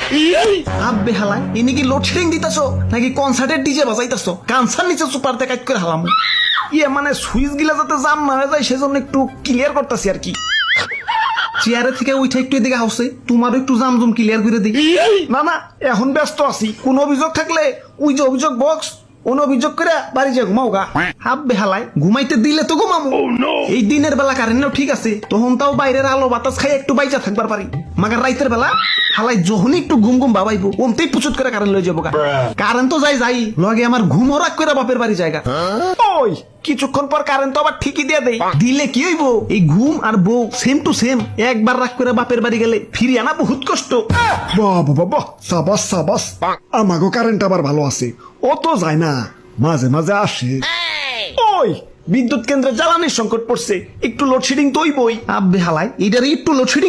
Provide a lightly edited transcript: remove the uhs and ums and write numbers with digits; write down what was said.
আব্বে হালাই ইনি কি লোডশেডিং দিতেছো নাকি কনসার্টের ডিজে বাজাইতেছো কানসার নিচে সুপারতে কাজ করে হালাম ইয়ে মানে সুইচ গিলা যাতে জাম না হয়ে যায় সেজন্য একটু ক্লিয়ার করতেছি আর কি চেয়ারে থেকে উঠে একটু এদিকে হাউসে তোমারও একটু জামজুম ক্লিয়ার করে দিই না না এখন ব্যস্ত আছি কোন অভিযোগ থাকলে ওই যে অভিযোগ বক্স কোন অভিযোগ করে বাড়ি যে ঘুমাও গা হাব্বে হালাই ঘুমাইতে দিলে তো ঘুমামো এই দিনের বেলা কারেন্টও ঠিক আছে তখন তাও বাইরের আলো বাতাস খাই একটু বাইচা থাকবার পারি মাগার রাইতের বেলা হালাই যখনই একটু ঘুম ঘুম বাবাইবো ওমতেই পুচুত করে কারেন্ট লয়ে যাবো গা কারেন্ট তো যাই লগে আমার ঘুমও রাখ করে বাপের বাড়ি জায়গা ওই কিছুক্ষণ পর কারেন্ট তো আবার ঠিকই দিয়ে দেয় দিলে কি হইব এই ঘুম আর বউ সেম টু সেম একবার রাখ করে বাপের বাড়ি গেলে ফিরে আনা বহুত কষ্ট বাবা বাবা সাবাস সাবাস আমাগো কারেন্ট আবার ভালো আছে ও তো যায় না মাঝে মাঝে আসে ওই বিদ্যুৎ কেন্দ্রে জ্বালানির সংকট পড়ছে একটু লোডশেডিং তো হইবই আব্বে হালাই এটারই একটু লোডশেডিং